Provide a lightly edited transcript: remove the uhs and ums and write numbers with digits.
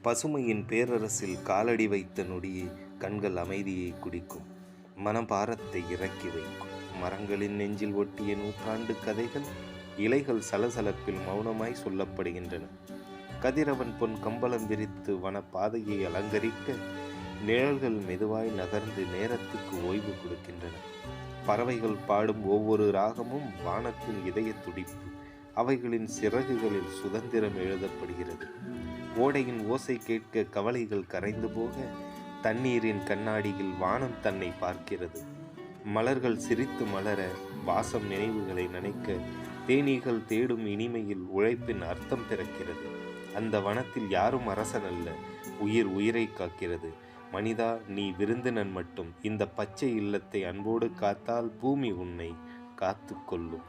பசுமையின் பேரரசில் காலடி வைத்த நொடியே கண்கள் அமைதியை குடிக்கும், மனபாரத்தை இறக்கி வைக்கும். மரங்களின் நெஞ்சில் ஒட்டிய நூற்றாண்டு கதைகள் இலைகள் சலசலப்பில் மௌனமாய் சொல்லப்படுகின்றன. கதிரவன் பொன் கம்பளம் விரித்து வனப்பாதையை அலங்கரிக்க நிழல்கள் மெதுவாய் நகர்ந்து நேரத்துக்கு ஓய்வு கொடுக்கின்றன. பறவைகள் பாடும் ஒவ்வொரு ராகமும் வானத்தின் இதய துடிப்பு. அவைகளின் சிறகுகளில் சுதந்திரம் எழுதப்படுகிறது. ஓடையின் ஓசை கேட்க கவலைகள் கரைந்து போக தண்ணீரின் கண்ணாடியில் வானம் தன்னை பார்க்கிறது. மலர்கள் சிரித்து மலர, வாசம் நினைவுகளை நனைக்க, தேனீகள் தேடும் இனிமையில் உழைப்பின் அர்த்தம் பிறக்கிறது. அந்த வனத்தில் யாரும் அரசன் அல்ல, உயிர் உயிரை காக்கிறது. மனிதா, நீ விருந்தினன் மட்டும். இந்த பச்சை இல்லத்தை அன்போடு காத்தால் பூமி உன்னை காத்து கொள்ளும்.